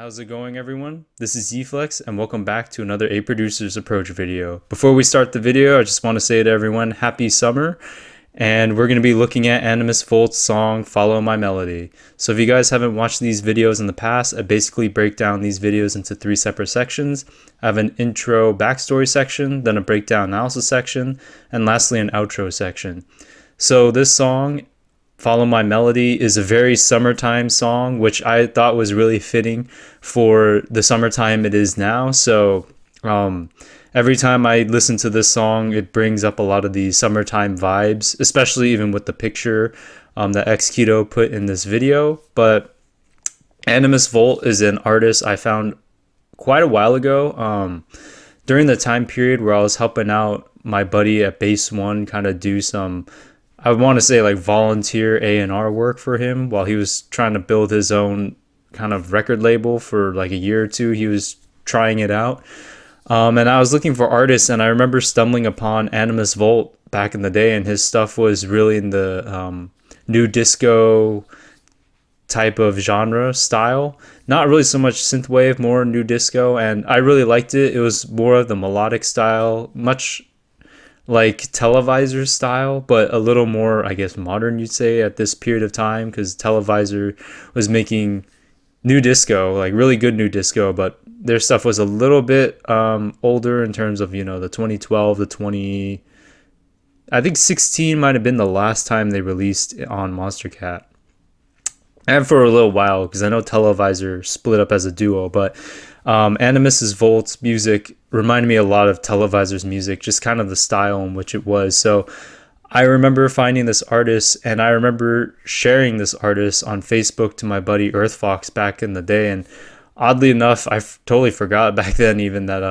How's it going, everyone? This is Zflex and welcome back to another A Producer's Approach video. Before we start the video, I just want to say to everyone, happy summer, and we're going to be looking at Animus Volt's song, Follow My Melody. So if you guys haven't watched these videos in the past, I basically break down these videos into 3 separate sections. I have an intro backstory section, then a breakdown analysis section, and lastly an outro section. So this song, Follow My Melody, is a very summertime song, which I thought was really fitting for the summertime it is now. So every time I listen to this song, it brings up a lot of the summertime vibes, especially even with the picture that Xketo put in this video. But Animus Volt is an artist I found quite a while ago, during the time period where I was helping out my buddy at Base One kind of do some, I want to say, like volunteer A&R work for him while he was trying to build his own kind of record label for like a year or two. He was trying it out. And I was looking for artists, and I remember stumbling upon Animus Volt back in the day, and his stuff was really in the new disco type of genre style. Not really so much synthwave, more new disco, and I really liked it. It was more of the melodic style, much like Televisor style, but a little more, I guess, modern, you'd say, at this period of time, because Televisor was making new disco, like really good new disco, but their stuff was a little bit older in terms of, you know, the 2012, the 20, I think 16 might have been the last time they released on Monster Cat. And for a little while, because I know Televisor split up as a duo, but Animus Volt's music reminded me a lot of Televisor's music, just kind of the style in which it was. So I remember finding this artist, and I remember sharing this artist on Facebook to my buddy Earthfox back in the day. And oddly enough, I totally forgot back then even that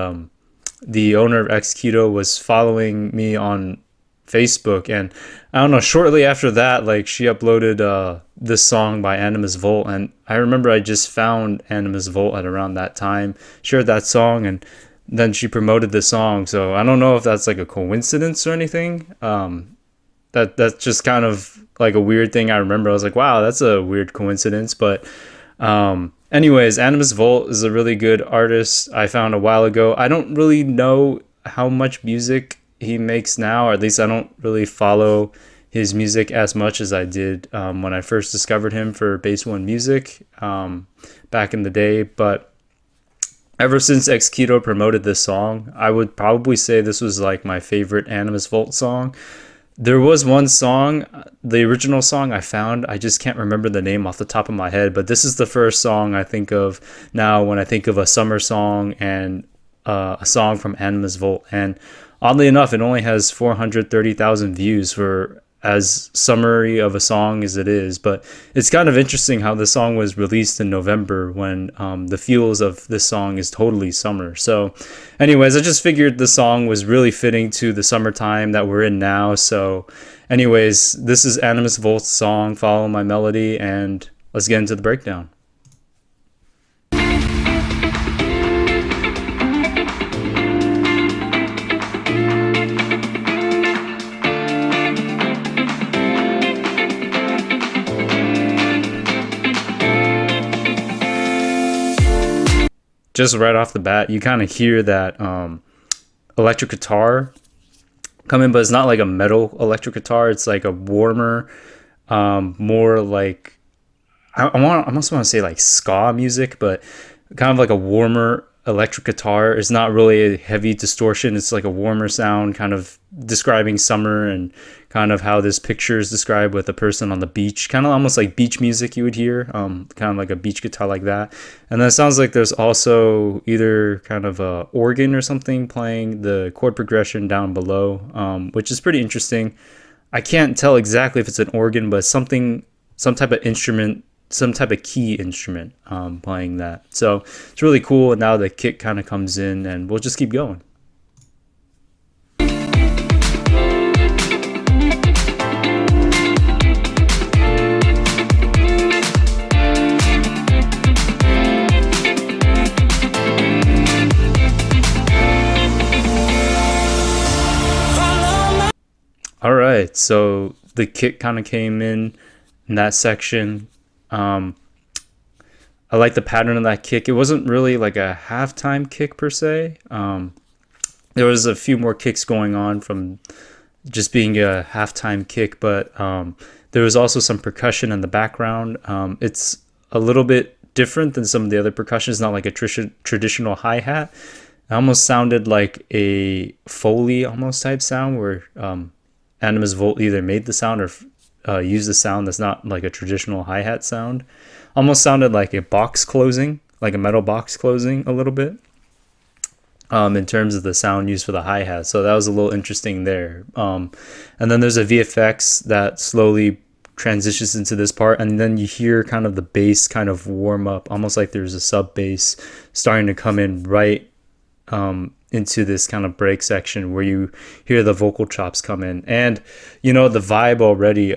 the owner of Xketo was following me on Facebook. And I don't know, shortly after that, like, she uploaded this song by Animus Volt, and I remember I just found Animus Volt at around that time, shared that song, and then she promoted the song. So I don't know if that's like a coincidence or anything. That's just kind of like a weird thing I remember. I was like, wow, that's a weird coincidence. But anyways, Animus Volt is a really good artist I found a while ago. I don't really know how much music he makes now, or at least I don't really follow his music as much as I did when I first discovered him for Base One Music back in the day. But ever since Xketo promoted this song, I would probably say this was like my favorite Animus Volt song. There was one song, the original song I found, I just can't remember the name off the top of my head, but this is the first song I think of now when I think of a summer song and a song from Animus Volt. And oddly enough, it only has 430,000 views for as summary of a song as it is. But it's kind of interesting how the song was released in November when the feels of this song is totally summer. So anyways, I just figured the song was really fitting to the summertime that we're in now. So anyways, this is Animus Volt's song, Follow My Melody, and let's get into the breakdown. Just right off the bat, you kind of hear that electric guitar come in, but it's not like a metal electric guitar. It's like a warmer, more like, I almost want to say like ska music, but kind of like a warmer electric guitar. It's not really a heavy distortion. It's like a warmer sound, kind of describing summer and kind of how this picture is described with a person on the beach, kind of almost like beach music you would hear, kind of like a beach guitar like that. And then it sounds like there's also either kind of a organ or something playing the chord progression down below, which is pretty interesting. I can't tell exactly if it's an organ, but something, some type of instrument, some type of key instrument playing that. So it's really cool. And now the kick kind of comes in, and we'll just keep going. All right, so the kick kind of came in that section. I like the pattern of that kick. It wasn't really like a halftime kick per se. There was a few more kicks going on from just being a halftime kick, but there was also some percussion in the background. It's a little bit different than some of the other percussion. It's not like a traditional hi-hat. It almost sounded like a Foley almost type sound where Animus Volt either made the sound or used a sound that's not like a traditional hi-hat sound. Almost sounded like a box closing, like a metal box closing a little bit. In terms of the sound used for the hi-hat. So that was a little interesting there. And then there's a VFX that slowly transitions into this part, and then you hear kind of the bass kind of warm up, almost like there's a sub bass starting to come in right into this kind of break section where you hear the vocal chops come in. And, you know, the vibe already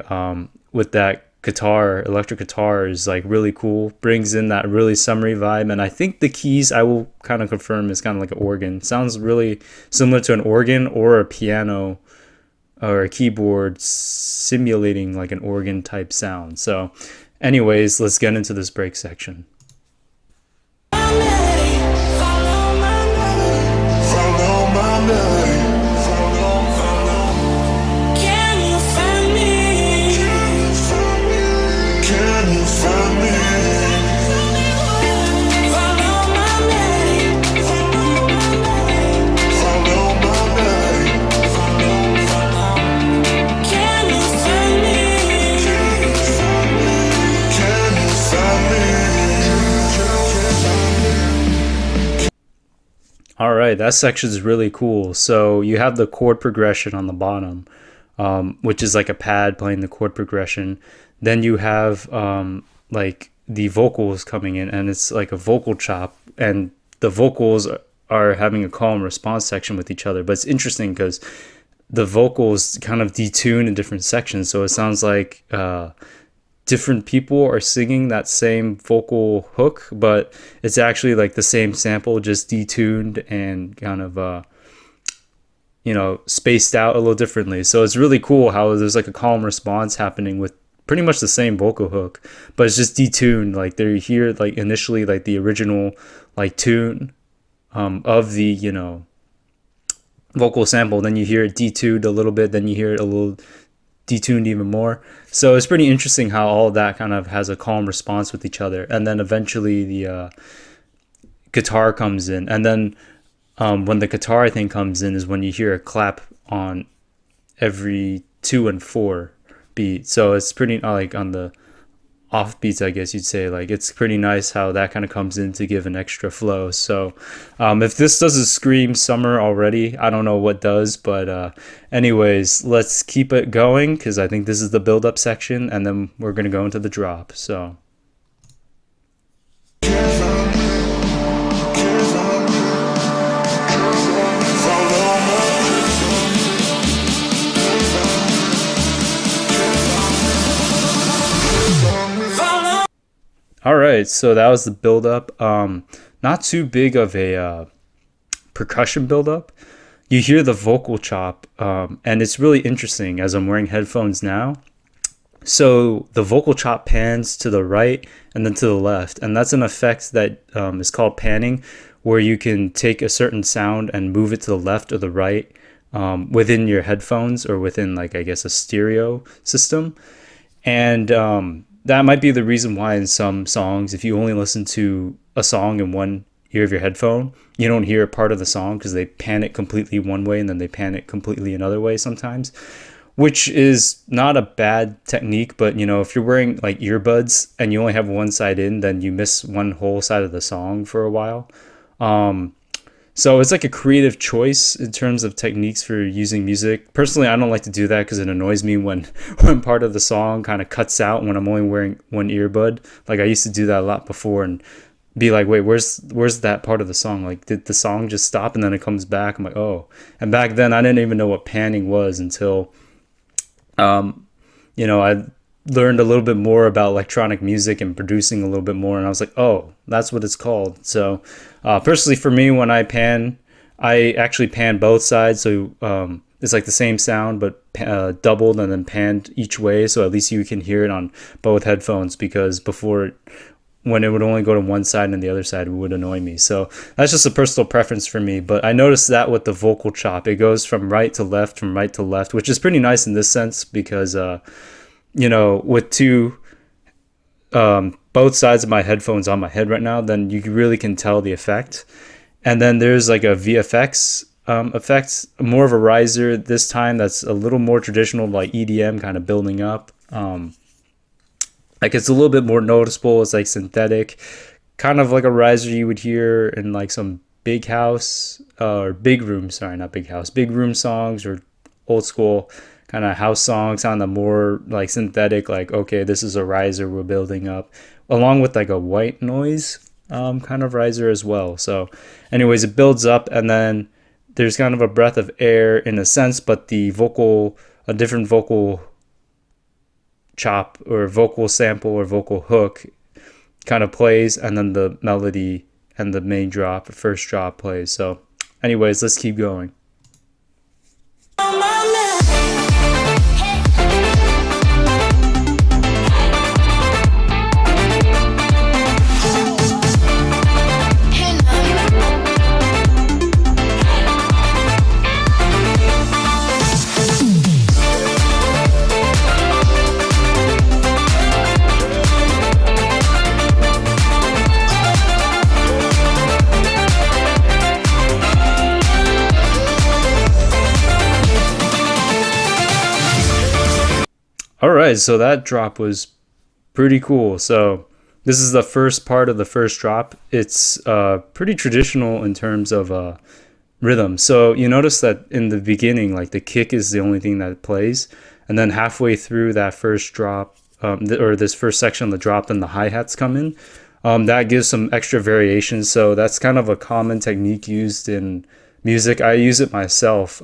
with that electric guitar is like really cool, brings in that really summery vibe. And I think the keys, I will kind of confirm, is kind of like an organ. Sounds really similar to an organ or a piano or a keyboard simulating like an organ type sound. So anyways, let's get into this break section. All right, that section is really cool. So you have the chord progression on the bottom, which is like a pad playing the chord progression. Then you have like the vocals coming in, and it's like a vocal chop, and the vocals are having a call and response section with each other. But it's interesting because the vocals kind of detune in different sections, so it sounds like different people are singing that same vocal hook, but it's actually like the same sample, just detuned and kind of you know, spaced out a little differently. So it's really cool how there's like a call and response happening with pretty much the same vocal hook, but it's just detuned. Like they hear like initially like the original like tune of the, you know, vocal sample, then you hear it detuned a little bit, then you hear it a little detuned even more. So it's pretty interesting how all of that kind of has a calm response with each other. And then eventually the guitar comes in, and then when the guitar thing comes in is when you hear a clap on every 2 and 4 beat. So it's pretty like on the off beats, I guess you'd say. Like it's pretty nice how that kind of comes in to give an extra flow. So if this doesn't scream summer already, I don't know what does. But anyways, let's keep it going because I think this is the build-up section, and then we're gonna go into the drop. So all right, so that was the build-up. Not too big of a percussion build-up. You hear the vocal chop, and it's really interesting as I'm wearing headphones now. So the vocal chop pans to the right and then to the left, and that's an effect that is called panning, where you can take a certain sound and move it to the left or the right within your headphones or within, like, I guess, a stereo system. And that might be the reason why in some songs, if you only listen to a song in one ear of your headphone, you don't hear a part of the song because they pan it completely one way and then they pan it completely another way sometimes, which is not a bad technique. But, you know, if you're wearing like earbuds and you only have one side in, then you miss one whole side of the song for a while. So it's like a creative choice in terms of techniques for using music. Personally, I don't like to do that because it annoys me when part of the song kind of cuts out when I'm only wearing one earbud. Like I used to do that a lot before and be like, wait, where's that part of the song? Like, did the song just stop and then it comes back? I'm like, oh. And back then I didn't even know what panning was until, you know, I learned a little bit more about electronic music and producing a little bit more, and I was like, oh, that's what it's called. So personally for me, when I pan, I actually pan both sides, so it's like the same sound but doubled and then panned each way, so at least you can hear it on both headphones, because before when it would only go to one side and the other side would annoy me. So that's just a personal preference for me. But I noticed that with the vocal chop, it goes from right to left, which is pretty nice in this sense because, with both sides of my headphones on my head right now, then you really can tell the effect. And then there's like a VFX effect, more of a riser this time that's a little more traditional, like EDM kind of building up. Like it's a little bit more noticeable. It's like synthetic, kind of like a riser you would hear in like some big house or big room, sorry, not big house, big room songs or old school kind of house songs on the more like synthetic, like, okay, this is a riser we're building up, along with like a white noise kind of riser as well. So anyways, it builds up and then there's kind of a breath of air in a sense, but a different vocal chop or vocal sample or vocal hook kind of plays, and then the melody and the main drop, first drop plays. So anyways, let's keep going. All right, so that drop was pretty cool. So this is the first part of the first drop. It's pretty traditional in terms of rhythm. So you notice that in the beginning, like the kick is the only thing that plays. And then halfway through that first drop, or this first section of the drop, then the hi-hats come in. That gives some extra variation. So that's kind of a common technique used in music. I use it myself.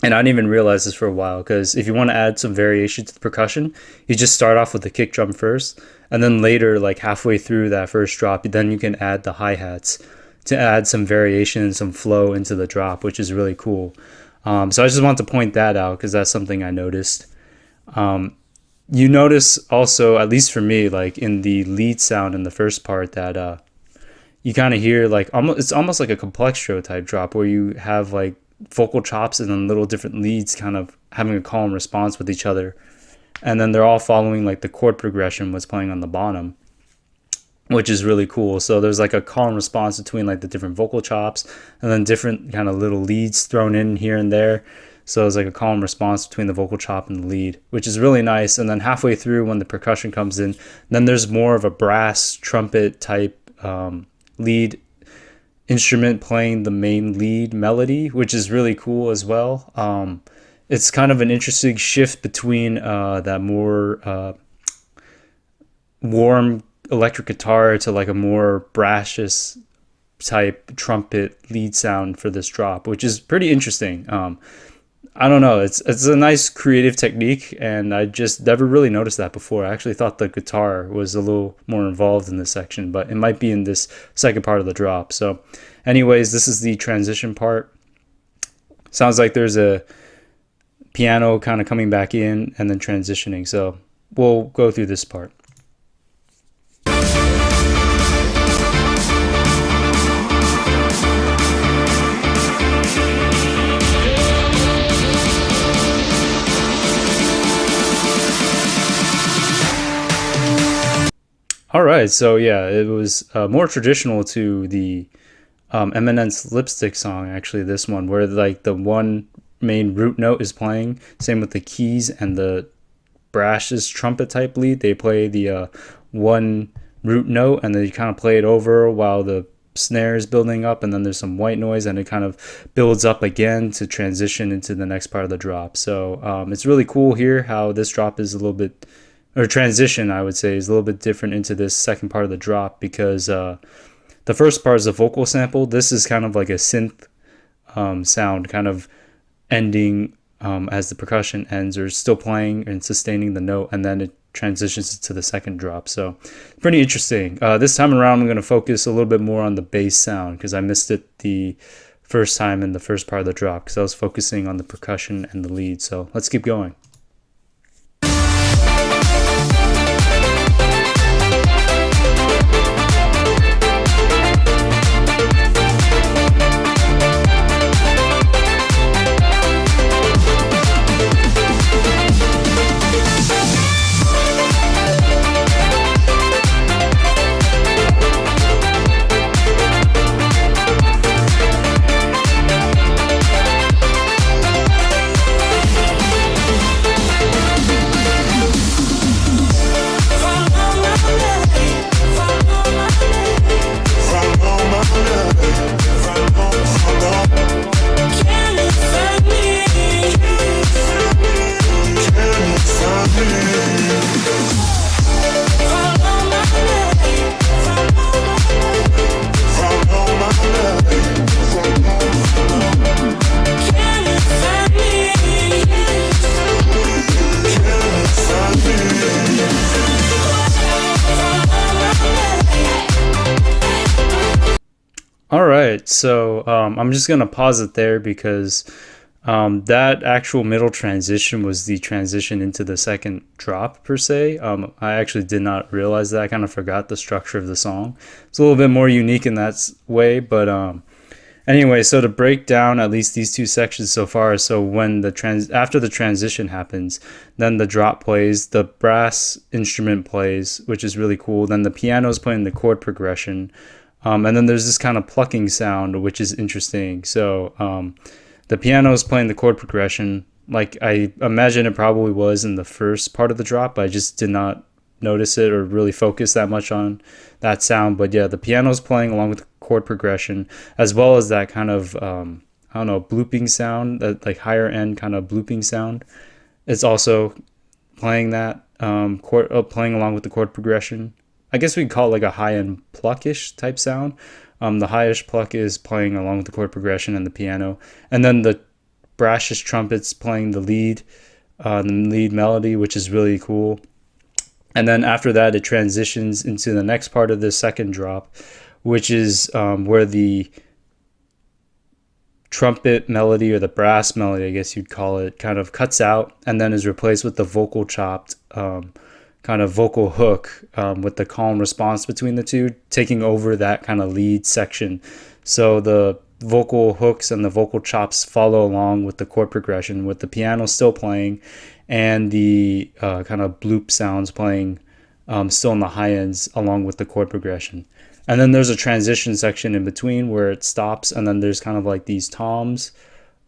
And I didn't even realize this for a while, because if you want to add some variation to the percussion, you just start off with the kick drum first, and then later, like halfway through that first drop, then you can add the hi-hats to add some variation and some flow into the drop, which is really cool. So I just want to point that out because that's something I noticed. You notice also, at least for me, like in the lead sound in the first part, that you kind of hear like it's almost like a complextro type drop where you have like vocal chops and then little different leads kind of having a call and response with each other, and then they're all following like the chord progression was playing on the bottom, which is really cool. So there's like a call and response between like the different vocal chops and then different kind of little leads thrown in here and there. So it's like a call and response between the vocal chop and the lead, which is really nice. And then halfway through, when the percussion comes in, then there's more of a brass trumpet type lead instrument playing the main lead melody, which is really cool as well. It's kind of an interesting shift between that more warm electric guitar to like a more brassish type trumpet lead sound for this drop, which is pretty interesting. I don't know, it's a nice creative technique, and I just never really noticed that before. I actually thought the guitar was a little more involved in this section, but it might be in this second part of the drop. So anyways, this is the transition part. Sounds like there's a piano kind of coming back in and then transitioning. So we'll go through this part. All right, so yeah, it was more traditional to the Eminence Lipstick song, actually, this one, where like the one main root note is playing. Same with the keys and the brass's trumpet type lead. They play the one root note, and then you kind of play it over while the snare is building up, and then there's some white noise, and it kind of builds up again to transition into the next part of the drop. So it's really cool here how this drop is a little bit, or transition, I would say, is a little bit different into this second part of the drop, because the first part is a vocal sample. This is kind of like a synth sound, kind of ending as the percussion ends, or still playing and sustaining the note, and then it transitions to the second drop. So pretty interesting. This time around, I'm going to focus a little bit more on the bass sound, because I missed it the first time in the first part of the drop, because I was focusing on the percussion and the lead. So let's keep going. All right, so I'm just gonna pause it there because that actual middle transition was the transition into the second drop per se. I actually did not realize that. I kind of forgot the structure of the song. It's a little bit more unique in that way, but anyway, so to break down at least these two sections so far, so when after the transition happens, then the drop plays, the brass instrument plays, which is really cool. Then the piano is playing the chord progression, and then there's this kind of plucking sound, which is interesting. So the piano is playing the chord progression, like I imagine it probably was in the first part of the drop. But I just did not notice it or really focus that much on that sound. But yeah, the piano's playing along with the chord progression, as well as that kind of I don't know, blooping sound, that like higher end kind of blooping sound. It's also playing that playing along with the chord progression. I guess we'd call it like a high end pluckish type sound. The highest pluck is playing along with the chord progression and the piano, and then the brassish trumpets playing the lead melody, which is really cool. And then after that, it transitions into the next part of the second drop, which is where the trumpet melody, or the brass melody, I guess you'd call it, kind of cuts out and then is replaced with the vocal chopped kind of vocal hook, with the calm response between the two, taking over that kind of lead section. So the vocal hooks and the vocal chops follow along with the chord progression, with the piano still playing and the kind of bloop sounds playing still in the high ends along with the chord progression. And then there's a transition section in between where it stops, and then there's kind of like these toms,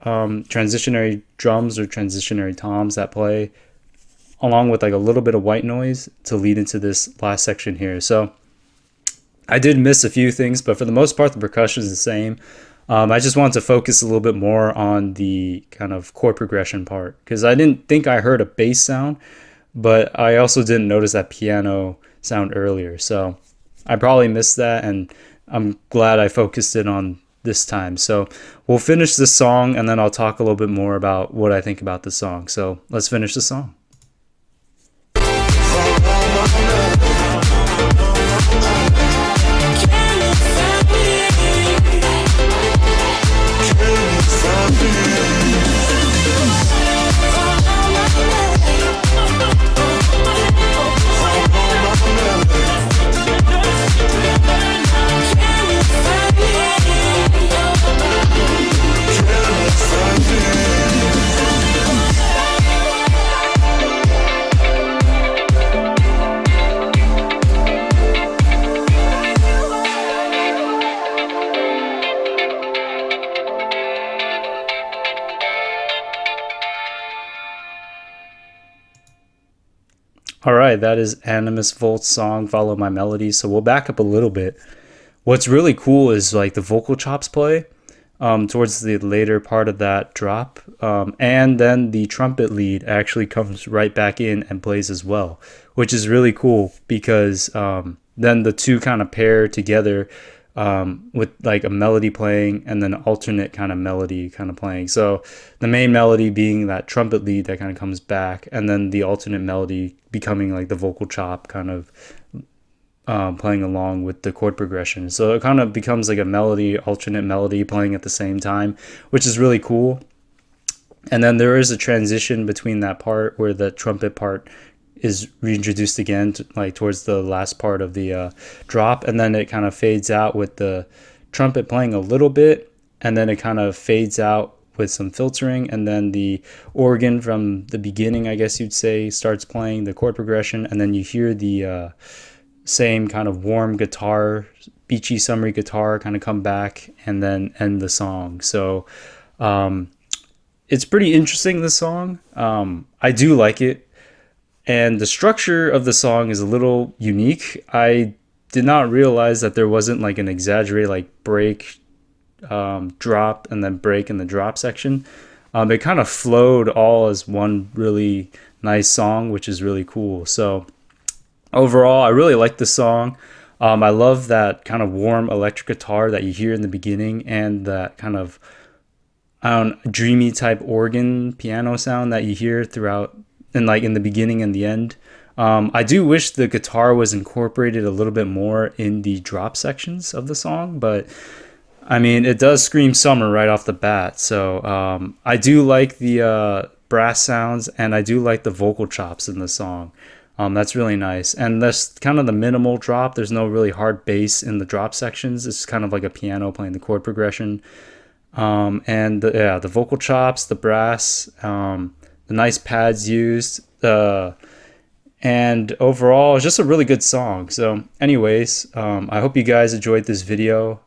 transitionary drums or transitionary toms that play along with like a little bit of white noise to lead into this last section here. So I did miss a few things, but for the most part, the percussion is the same. I just wanted to focus a little bit more on the kind of chord progression part, because I didn't think I heard a bass sound, but I also didn't notice that piano sound earlier. So I probably missed that, and I'm glad I focused it on this time. So we'll finish this song, and then I'll talk a little bit more about what I think about the song. So let's finish the song. All right, that is Animus Volt's song, Follow My Melody. So we'll back up a little bit. What's really cool is like the vocal chops play towards the later part of that drop. And then the trumpet lead actually comes right back in and plays as well, which is really cool because then the two kind of pair together with like a melody playing and then alternate kind of melody kind of playing. So the main melody being that trumpet lead that kind of comes back, and then the alternate melody becoming like the vocal chop kind of playing along with the chord progression. So it kind of becomes like a melody, alternate melody playing at the same time, which is really cool. And then there is a transition between that part where the trumpet part is reintroduced again like towards the last part of the drop, and then it kind of fades out with the trumpet playing a little bit, and then it kind of fades out with some filtering, and then the organ from the beginning, I guess you'd say, starts playing the chord progression, and then you hear the same kind of warm guitar, beachy summery guitar kind of come back and then end the song. So it's pretty interesting, this song. I do like it. And the structure of the song is a little unique. I did not realize that there wasn't like an exaggerated like break, drop, and then break in the drop section. It kind of flowed all as one really nice song, which is really cool. So overall, I really like the song. I love that kind of warm electric guitar that you hear in the beginning, and that kind of dreamy type organ piano sound that you hear throughout, and like in the beginning and the end. I do wish the guitar was incorporated a little bit more in the drop sections of the song, but I mean, it does scream summer right off the bat. So I do like the brass sounds, and I do like the vocal chops in the song. That's really nice. And that's kind of the minimal drop. There's no really hard bass in the drop sections. It's kind of like a piano playing the chord progression. And yeah, the vocal chops, the brass, the nice pads used. And overall, it's just a really good song. So, anyways, I hope you guys enjoyed this video.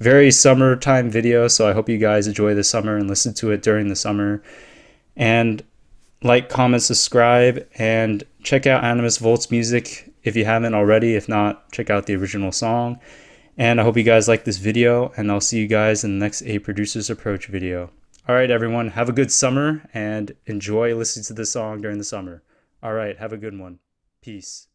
Very summertime video, so I hope you guys enjoy the summer and listen to it during the summer. And like, comment, subscribe, and check out Animus Volt's music if you haven't already. If not, check out the original song. And I hope you guys like this video, and I'll see you guys in the next A Producer's Approach video. All right, everyone, have a good summer and enjoy listening to this song during the summer. All right, have a good one. Peace.